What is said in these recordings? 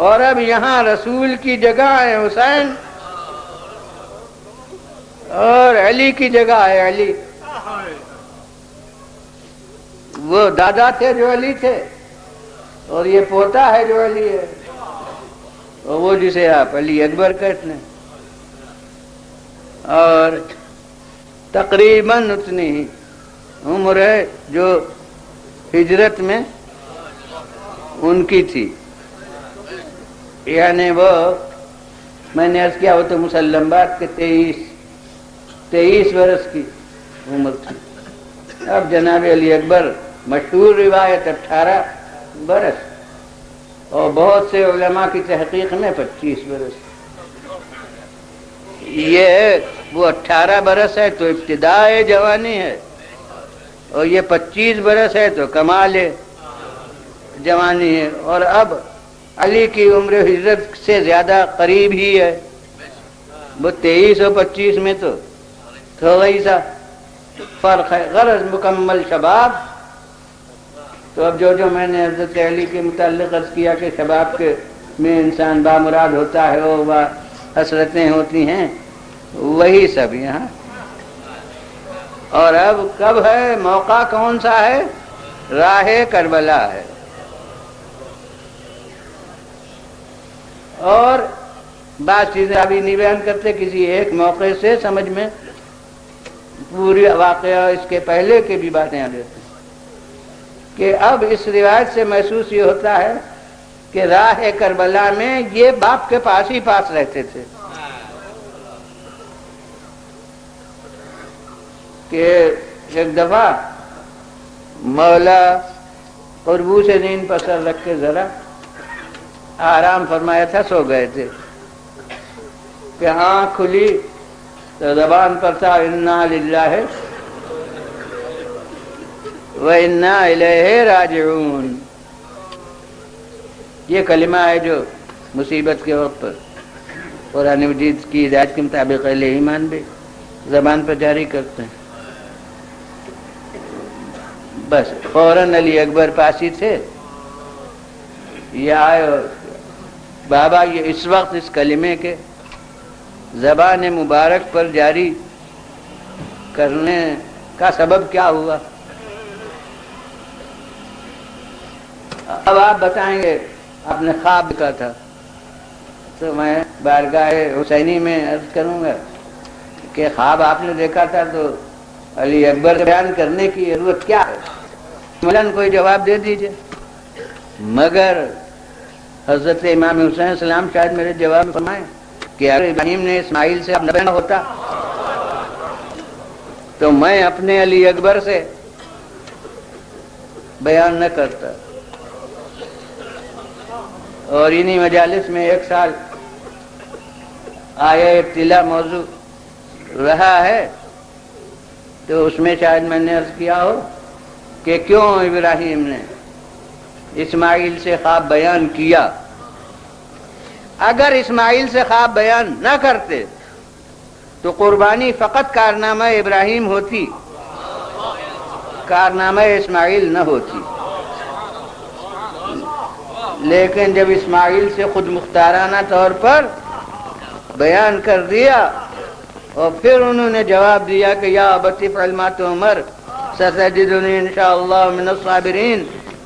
اور اب یہاں رسول کی جگہ ہے حسین اور علی کی جگہ ہے علی. وہ دادا تھے جو علی تھے اور یہ پوتا ہے جو علی ہے، اور وہ جسے آپ علی اکبر کہتے ہیں. اور تقریباً اتنی ہی عمر ہے جو ہجرت میں ان کی تھی، یعنی وہ میں نے عرض کیا وہ تو مسلم بات کے 23 برس کی عمر تھی. اب جناب علی اکبر مشہور روایت 18 برس اور بہت سے علماء کی تحقیق میں 25 برس. یہ وہ 18 برس ہے تو ابتدائے جوانی ہے اور یہ 25 برس ہے تو کمال جوانی ہے. اور اب علی کی عمر ہجرت سے زیادہ قریب ہی ہے، وہ 23 اور 25 میں تو تھوڑا ہی سا فرق ہے. غرض مکمل شباب. تو اب جو میں نے حضرت علی کے متعلق عرض کیا کہ شباب کے میں انسان بامراد ہوتا ہے اور وہ حسرتیں ہوتی ہیں، وہی سب یہاں. اور اب کب ہے، موقع کون سا ہے؟ راہ کربلا ہے. اور بعض چیزیں ابھی نہیں بیان کرتے، کسی ایک موقع سے سمجھ میں پوری واقعہ اس کے پہلے کے بھی باتیں آ دیتے ہیں کہ اب اس روایت سے محسوس یہ ہوتا ہے کہ راہ کربلا میں یہ باپ کے پاس ہی پاس رہتے تھے کہ ایک دفعہ مولا قربوس نیند پر سر رکھ کے ذرا آرام فرمایا تھا، سو گئے تھے کہ آنکھ کھلی تو زبان پر تھا انا للہ وَإِنَّا إِلَيْهِ رَاجِعُونَ. یہ کلمہ ہے جو مصیبت کے وقت پر قرآن مجید کی ہدایت کے مطابق اہل ایمان بھی زبان پر جاری کرتے ہیں. بس فوراً علی اکبر پاسی تھے، یہ آئے بابا یہ اس وقت اس کلمے کے زبان مبارک پر جاری کرنے کا سبب کیا ہوا؟ اب آپ بتائیں گے آپ نے خواب دیکھا تھا، تو میں بارگاہ حسینی میں عرض کروں گا کہ خواب آپ نے دیکھا تھا تو علی اکبر بیان کرنے کی ضرورت کیا ہے؟ مولانا کوئی جواب دے دیجئے. مگر حضرت امام حسین السلام شاید میرے جواب میں فرمائیں کہ اگر ابراہیم نے اسماعیل سے نہ بیان ہوتا تو میں اپنے علی اکبر سے بیان نہ کرتا. اور انہی مجالس میں ایک سال آیا ابتلا موضوع رہا ہے تو اس میں شاید میں نے عرض کیا ہو کہ کیوں ابراہیم نے اسماعیل سے خواب بیان کیا. اگر اسماعیل سے خواب بیان نہ کرتے تو قربانی فقط کارنامہ ابراہیم ہوتی، کارنامہ اسماعیل نہ ہوتی. لیکن جب اسماعیل سے خود مختارانہ طور پر بیان کر دیا اور پھر انہوں نے جواب دیا کہ یا ابتی فعل ما تؤمر ستجدنی انشاءاللہ من الصابرین،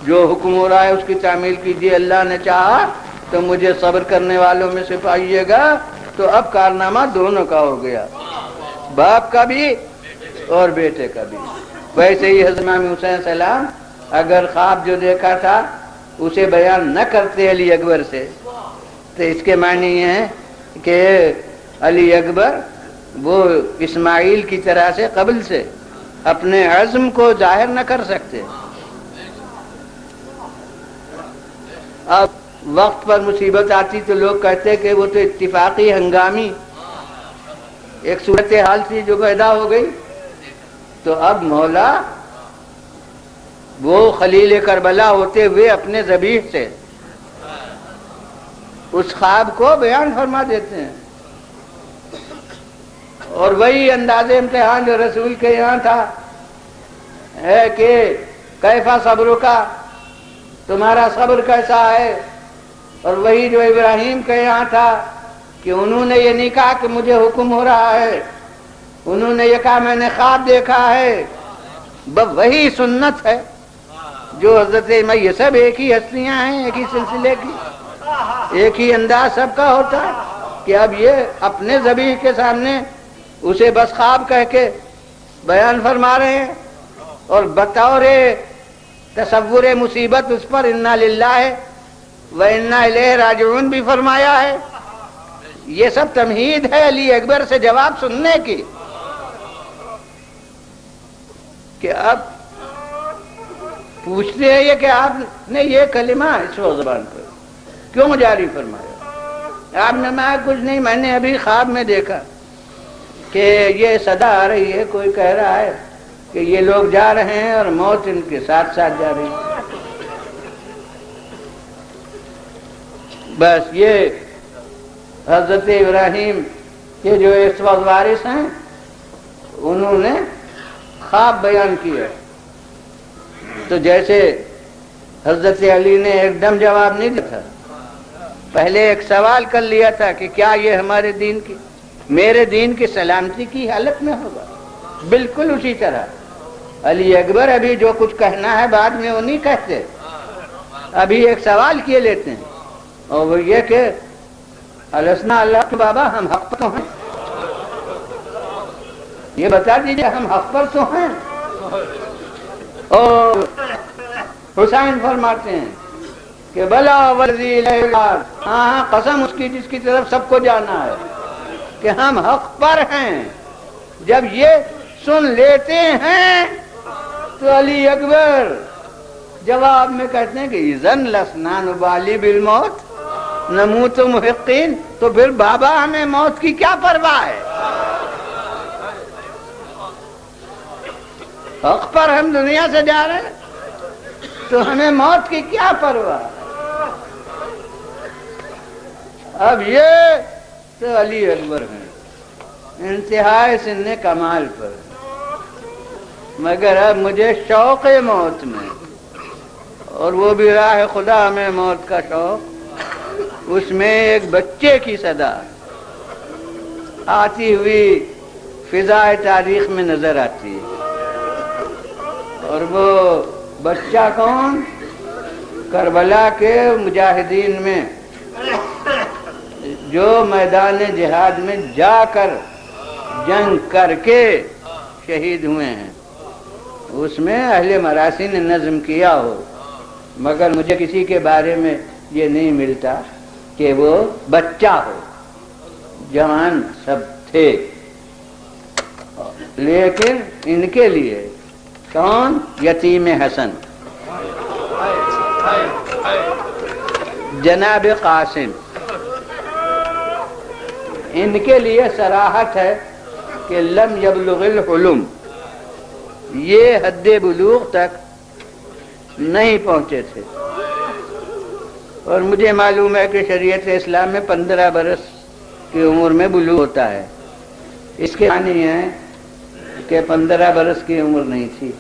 جو حکم ہو رہا ہے اس کی تعمیل کیجیے، اللہ نے چاہا تو مجھے صبر کرنے والوں میں سے پائیے گا. تو اب کارنامہ دونوں کا ہو گیا، باپ کا بھی اور بیٹے کا بھی. ویسے ہی حضرت امام حسین السلام اگر خواب جو دیکھا تھا اسے بیان نہ کرتے علی اکبر سے تو اس کے معنی یہ ہے کہ علی اکبر وہ اسماعیل کی طرح سے قبل سے اپنے عزم کو ظاہر نہ کر سکتے. اب وقت پر مصیبت آتی تو لوگ کہتے کہ وہ تو اتفاقی ہنگامی ایک صورتحال تھی جو پیدا ہو گئی. تو اب مولا وہ خلیل کربلا ہوتے ہوئے اپنے ذبیح سے اس خواب کو بیان فرما دیتے ہیں. اور وہی انداز امتحان جو رسول کے یہاں تھا ہے کہ کیفا صبر کا، تمہارا صبر کیسا ہے. اور وہی جو ابراہیم کے یہاں تھا کہ انہوں نے یہ نہیں کہا کہ مجھے حکم ہو رہا ہے، انہوں نے یہ کہا میں نے خواب دیکھا ہے، وہی سنت ہے جو حضرت یہ سب ایک ہی ہستیاں ہیں، ایک ہی سلسلے کی، ایک ہی انداز سب کا ہوتا ہے کہ اب یہ اپنے ذبیح کے سامنے اسے بس خواب کہہ کے بیان فرما رہے ہیں، اور بطور تصور مصیبت اس پر انا للہ و انا الیہ راجعون بھی فرمایا ہے۔ یہ سب تمہید ہے علی اکبر سے جواب سننے کی کہ اب پوچھتے ہیں یہ کہ آپ نے یہ کلمہ اس وقت زبان پر کیوں جاری فرمایا؟ آپ نے میں کچھ نہیں، میں نے ابھی خواب میں دیکھا کہ یہ صدا آ رہی ہے، کوئی کہہ رہا ہے کہ یہ لوگ جا رہے ہیں اور موت ان کے ساتھ ساتھ جا رہی ہے۔ بس یہ حضرت ابراہیم کے جو اس وقت وارث ہیں انہوں نے خواب بیان کیا، تو جیسے حضرت علی نے ایک دم جواب نہیں دیا تھا، پہلے ایک سوال کر لیا تھا کہ کیا یہ ہمارے دین کی، میرے دین کی سلامتی کی حالت میں ہوگا؟ بالکل اسی طرح علی اکبر ابھی جو کچھ کہنا ہے بعد میں وہ نہیں کہتے، ابھی ایک سوال کیے لیتے ہیں، اور وہ یہ کہ السنا اللہ کے بابا ہم حق پر تو ہیں، یہ بتا دیجئے ہم حق پر تو ہیں۔ اور حسین فرماتے ہیں کہ بلا ولذی الہار، ہاں قسم اس کی جس کی طرف سب کو جانا ہے کہ ہم حق پر ہیں۔ جب یہ سن لیتے ہیں تو علی اکبر جواب میں کہتے ہیں کہ اذن لسنا نبالی بالموت نموت محقین، تو پھر بابا ہمیں موت کی کیا پرواہ ہے؟ حق پر ہم دنیا سے جا رہے ہیں تو ہمیں موت کی کیا پرواہ ہے؟ اب یہ تو علی اکبر ہیں انتہائی سن کمال پر، مگر اب مجھے شوق موت میں، اور وہ بھی راہ خدا میں موت کا شوق، اس میں ایک بچے کی صدا آتی ہوئی فضائے تاریخ میں نظر آتی ہے، اور وہ بچہ کون؟ کربلا کے مجاہدین میں جو میدان جہاد میں جا کر جنگ کر کے شہید ہوئے ہیں، اس میں اہل مراسی نے نظم کیا ہو، مگر مجھے کسی کے بارے میں یہ نہیں ملتا کہ وہ بچہ ہو، جوان سب تھے، لیکن ان کے لیے کون؟ یتیم حسن جناب قاسم، ان کے لیے صراحت ہے کہ لم یبلغ الحلم، یہ حد بلوغ تک نہیں پہنچے تھے، اور مجھے معلوم ہے کہ شریعت اسلام میں 15 برس کی عمر میں بلوغ ہوتا ہے، اس کے معنی ہے کہ 15 برس کی عمر نہیں تھی،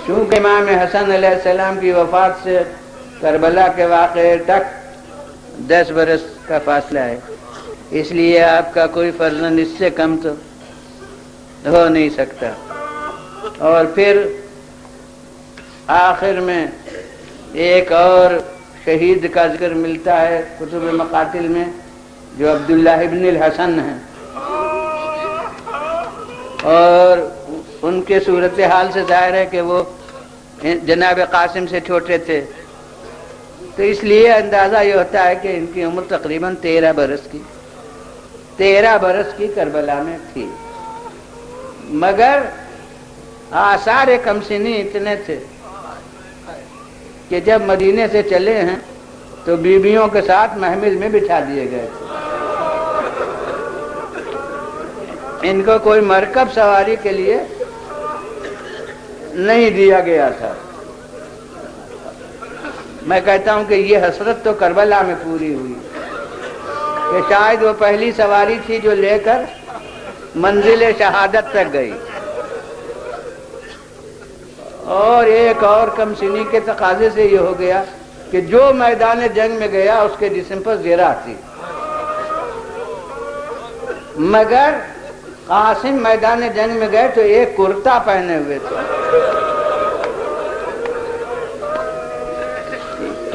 چونکہ امام حسن علیہ السلام کی وفات سے کربلا کے واقعے تک 10 برس کا فاصلہ ہے، اس لیے آپ کا کوئی فرزند اس سے کم تو ہو نہیں سکتا۔ اور پھر آخر میں ایک اور شہید کا ذکر ملتا ہے کتب مقاتل میں، جو عبداللہ ابن الحسن ہیں، اور ان کے صورتحال سے ظاہر ہے کہ وہ جناب قاسم سے چھوٹے تھے، تو اس لیے اندازہ یہ ہوتا ہے کہ ان کی عمر تقریباً 13 برس کی کربلا میں تھی، مگر آثار کمسنی اتنے تھے کہ جب مدینے سے چلے ہیں تو بیویوں کے ساتھ محمل میں بٹھا دیے گئے تھے، ان کو کوئی مرکب سواری کے لیے نہیں دیا گیا تھا۔ میں کہتا ہوں کہ یہ حسرت تو کربلا میں پوری ہوئی کہ شاید وہ پہلی سواری تھی جو لے کر منزل شہادت تک گئی، اور ایک اور کم سنی کے تقاضے سے یہ ہو گیا کہ جو میدان جنگ میں گیا اس کے جسم پر زرہ تھی، مگر قاسم میدان جنگ میں گئے تو ایک کرتا پہنے ہوئے تھے۔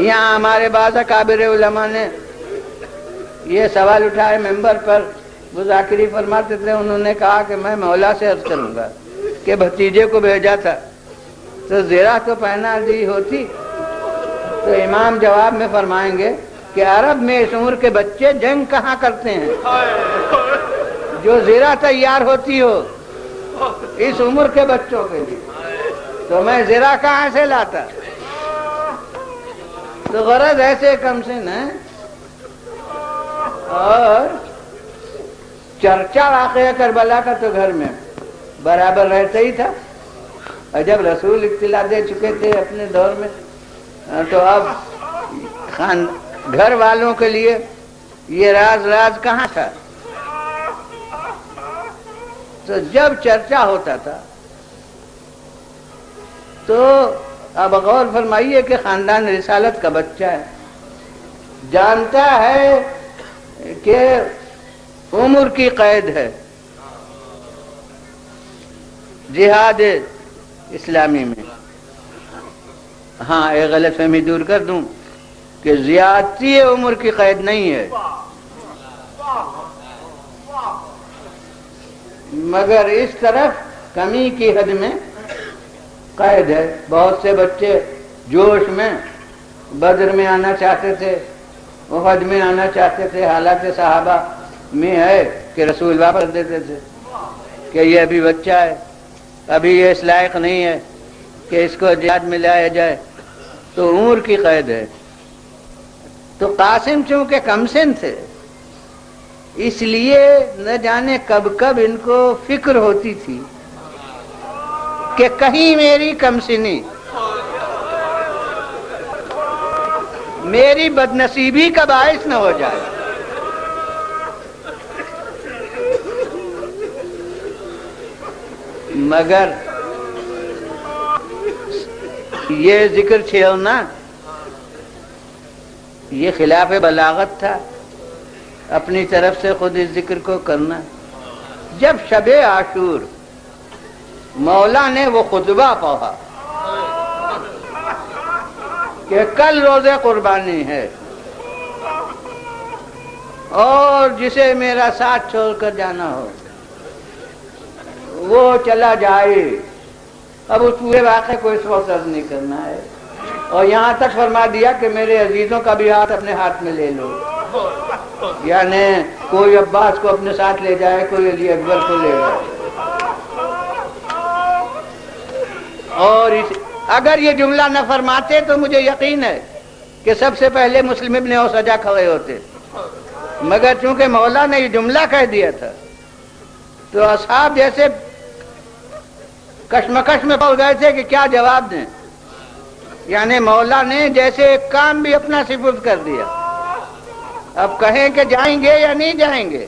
یہاں ہمارے بعض اکابر علماء نے یہ سوال اٹھائے ممبر پر، وہ ذاکری فرماتے تھے، انہوں نے کہا کہ میں مولا سے عرض کروں گا کہ بھتیجے کو بھیجا تھا تو زرہ تو پہنا دی ہوتی، تو امام جواب میں فرمائیں گے کہ عرب میں اس عمر کے بچے جنگ کہاں کرتے ہیں جو زرہ تیار ہوتی ہو اس عمر کے بچوں کے لیے، تو میں زرہ کہاں سے لاتا؟ تو غرض ایسے کم سن ہیں۔ اور چرچا واقعہ کربلا کا تو گھر میں برابر رہتا ہی تھا، اور جب رسول اطلاع دے چکے تھے اپنے دور میں تو اب گھر والوں کے لیے یہ راز کہاں تھا؟ تو جب چرچا ہوتا تھا تو اب غور فرمائیے کہ خاندان رسالت کا بچہ ہے، جانتا ہے کہ عمر کی قید ہے جہاد اسلامی میں۔ ہاں ایک غلط فہمی دور کر دوں کہ زیادتی عمر کی قید نہیں ہے، مگر اس طرف کمی کی حد میں قید ہے۔ بہت سے بچے جوش میں بدر میں آنا چاہتے تھے، احد میں آنا چاہتے تھے، حالات صحابہ میں ہے کہ رسول واپس دیتے تھے کہ یہ ابھی بچہ ہے، ابھی یہ اس لائق نہیں ہے کہ اس کو جہاد میں لایا جائے، تو عمر کی قید ہے۔ تو قاسم چونکہ کم سن تھے اس لیے نہ جانے کب کب ان کو فکر ہوتی تھی کہ کہیں میری کم سنی میری بدنصیبی کا باعث نہ ہو جائے۔ مگر یہ ذکر چھیڑنا یہ خلاف بلاغت تھا، اپنی طرف سے خود اس ذکر کو کرنا۔ جب شب عاشور مولا نے وہ خطبہ پڑھا کہ کل روزے قربانی ہے اور جسے میرا ساتھ چھوڑ کر جانا ہو وہ چلا جائے، اب اس پورے واقعے کو اس وقت عرض نہیں کرنا ہے، اور یہاں تک فرما دیا کہ میرے عزیزوں کا بھی ہاتھ اپنے ہاتھ میں لے لو، یعنی کوئی عباس کو اپنے ساتھ لے جائے، کوئی علی اکبر کو لے جائے۔ اور اگر یہ جملہ نہ فرماتے تو مجھے یقین ہے کہ سب سے پہلے مسلم ابن اوسجا کھڑے ہوتے، مگر چونکہ مولا نے یہ جملہ کہہ دیا تھا تو اصحاب جیسے کشمکش میں پڑ گئے تھے کہ کیا جواب دیں، یعنی مولا نے جیسے ایک کام بھی اپنا سپرد کر دیا، اب کہیں کہ جائیں گے یا نہیں جائیں گے۔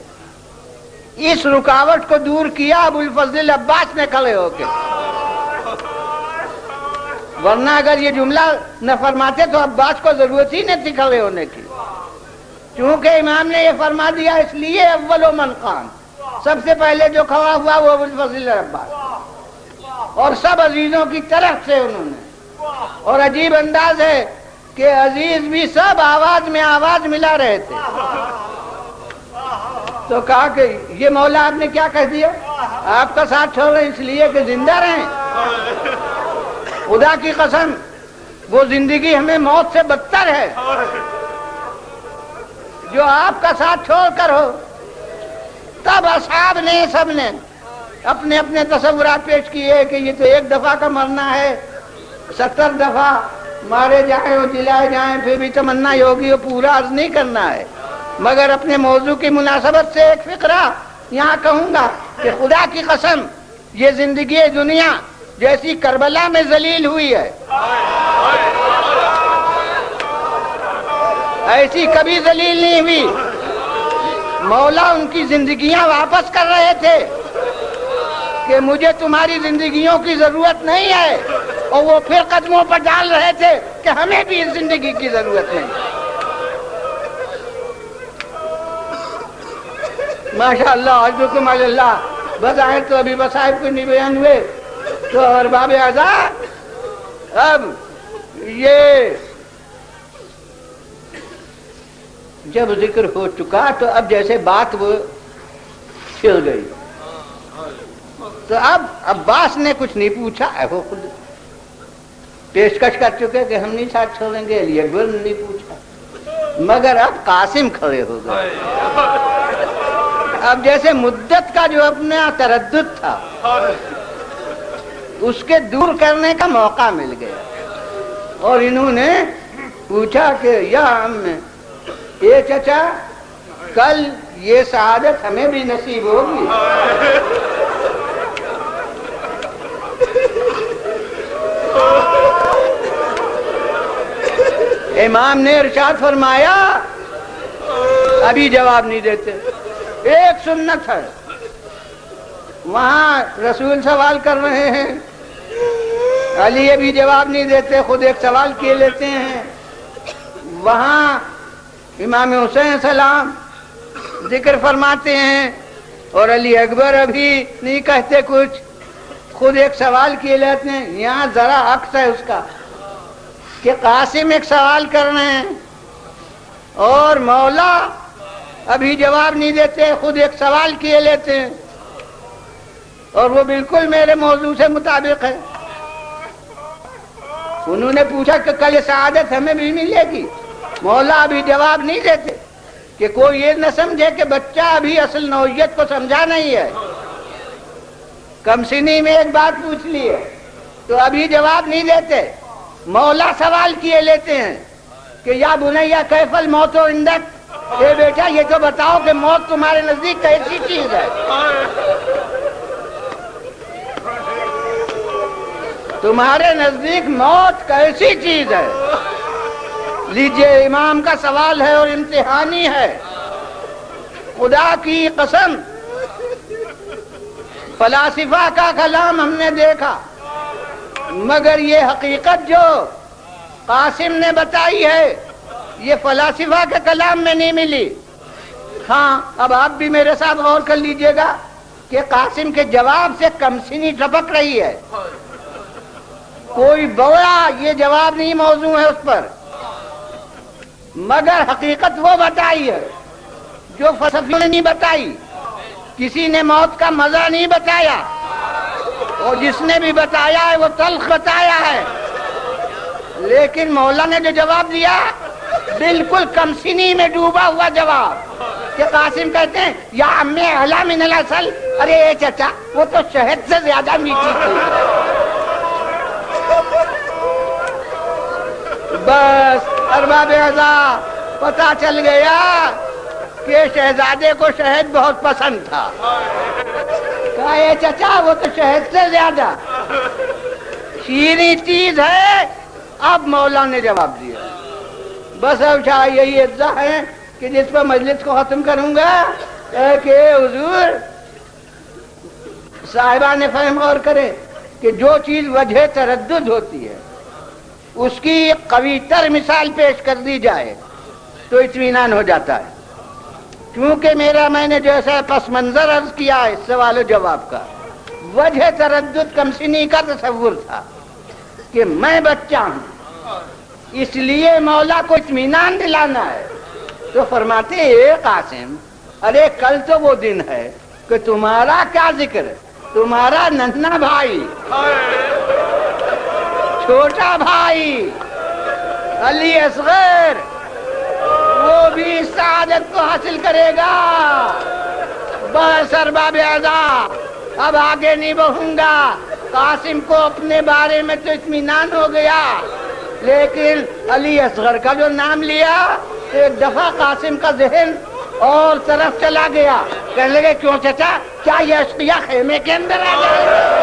اس رکاوٹ کو دور کیا ابو الفضل عباس نے کھڑے ہو کے، ورنہ اگر یہ جملہ نہ فرماتے تو عباس کو ضرورت ہی نہیں تھی کھڑے ہونے کی، چونکہ امام نے یہ فرما دیا اس لیے اول من قام، سب سے پہلے جو کھڑا ہوا وہ ابو الفضل عباس، اور سب عزیزوں کی طرف سے انہوں نے۔ اور عجیب انداز ہے کہ عزیز بھی سب آواز میں آواز ملا رہے تھے۔ تو کہا کہ یہ مولا آپ نے کیا کہہ دیا، آپ کا ساتھ چھوڑ رہے اس لیے کہ زندہ رہیں؟ خدا کی قسم وہ زندگی ہمیں موت سے بدتر ہے جو آپ کا ساتھ چھوڑ کر ہو۔ تب اصحاب نے سب نے اپنے اپنے تصورات پیش کیے کہ یہ تو ایک دفعہ کا مرنا ہے، 70 دفعہ مارے جائیں اور جلائے جائیں پھر بھی تمنا یہ ہوگی وہ پورا عرض نہیں کرنا ہے، مگر اپنے موضوع کی مناسبت سے ایک فقرہ یہاں کہوں گا کہ خدا کی قسم یہ زندگی دنیا جیسی کربلا میں ذلیل ہوئی ہے ایسی کبھی ذلیل نہیں ہوئی۔ مولا ان کی زندگیاں واپس کر رہے تھے کہ مجھے تمہاری زندگیوں کی ضرورت نہیں ہے، اور وہ پھر قدموں پر ڈال رہے تھے کہ ہمیں بھی اس زندگی کی ضرورت نہیں. ماشاء اللہ حضرکم اللہ. بظاہر تو ابھی مصائب کو نہیں بیان ہوئے تو ارباب اعضاء اب یہ جب ذکر ہو چکا تو اب جیسے بات وہ چھل گئی. تو اب عباس نے کچھ نہیں پوچھا, وہ خود پیشکش کر چکے کہ ہم نہیں ساتھ چھوڑیں گے. علی اکبر نے نہیں پوچھا, مگر اب قاسم کھڑے ہو گئے. اب جیسے مدت کا جو اپنا تردد تھا اس کے دور کرنے کا موقع مل گیا, اور انہوں نے پوچھا کہ یا اے چچا, کل یہ سعادت ہمیں بھی نصیب ہوگی. امام نے ارشاد فرمایا, ابھی جواب نہیں دیتے. ایک سنت ہے, وہاں رسول سوال کر رہے ہیں, علی ابھی جواب نہیں دیتے, خود ایک سوال کیے لیتے ہیں. وہاں امام حسین سلام ذکر فرماتے ہیں اور علی اکبر ابھی نہیں کہتے کچھ, خود ایک سوال کیے لیتے ہیں. یہاں ذرا عکس ہے اس کا کہ قاسم ایک سوال کر رہے ہیں اور مولا ابھی جواب نہیں دیتے, خود ایک سوال کیے لیتے ہیں, اور وہ بالکل میرے موضوع سے مطابق ہے. انہوں نے پوچھا کہ کل سعادت ہمیں بھی ملے گی, مولا ابھی جواب نہیں دیتے کہ کوئی یہ نہ سمجھے کہ بچہ ابھی اصل نوعیت کو سمجھا نہیں ہے, کم سنی میں ایک بات پوچھ لی ہے تو ابھی جواب نہیں دیتے. مولا سوال کیے لیتے ہیں کہ یا بنیا کیف الموت عندک, اے بیٹا یہ تو بتاؤ کہ موت تمہارے نزدیک کیسی چیز ہے, تمہارے نزدیک موت کیسی چیز ہے. لیجئے امام کا سوال ہے اور امتحانی ہے. خدا کی قسم فلاسفہ کا کلام ہم نے دیکھا, مگر یہ حقیقت جو قاسم نے بتائی ہے یہ فلاسفہ کے کلام میں نہیں ملی. ہاں اب آپ بھی میرے ساتھ غور کر لیجئے گا کہ قاسم کے جواب سے کمسنی ٹپک رہی ہے. کوئی بوڑا یہ جواب نہیں موضوع ہے اس پر, مگر حقیقت وہ بتائی ہے جو فلسفیوں نے نہیں بتائی. کسی نے موت کا مزہ نہیں بتایا, اور جس نے بھی بتایا ہے وہ تلخ بتایا ہے. لیکن مولا نے جو جواب دیا بالکل کمسنی میں ڈوبا ہوا جواب کہ قاسم کہتے ہیں یا امی اعلی من العسل, ارے اے چچا وہ تو شہد سے زیادہ میٹھی تھی. بس ارباب اعضاء پتا چل گیا کہ شہزادے کو شہد بہت پسند تھا. کہا اے چچا وہ تو شہد سے زیادہ شیریں چیز ہے. اب مولا نے جواب دیا. بس اب شاہ یہی اجزا ہے کہ جس پر مجلس کو ختم کروں گا کہ حضور صاحبان فہم غور کرے کہ جو چیز وجہ تردد ہوتی ہے اس کی قوی تر مثال پیش کر دی جائے تو اطمینان ہو جاتا ہے. کیونکہ میں نے جیسا پس منظر عرض کیا ہے اس سوال و جواب کا, وجہ تردد کمسنی کا تصور تھا کہ میں بچہ ہوں, اس لیے مولا کو اطمینان دلانا ہے. تو فرماتے ہیں اے قاسم, ارے کل تو وہ دن ہے کہ تمہارا کیا ذکر ہے, تمہارا ننھا بھائی چھوٹا بھائی علی اصغر وہ بھی اس سعادت کو حاصل کرے گا. بس ارباب اعضاء اب آگے نہیں بڑھوں گا. قاسم کو اپنے بارے میں تو اطمینان ہو گیا, لیکن علی اصغر کا جو نام لیا ایک دفعہ قاسم کا ذہن اور طرف چلا گیا. کہنے لگے کیوں چچا, کیا یہ اشقیاء خیمے کے اندر آ جائے؟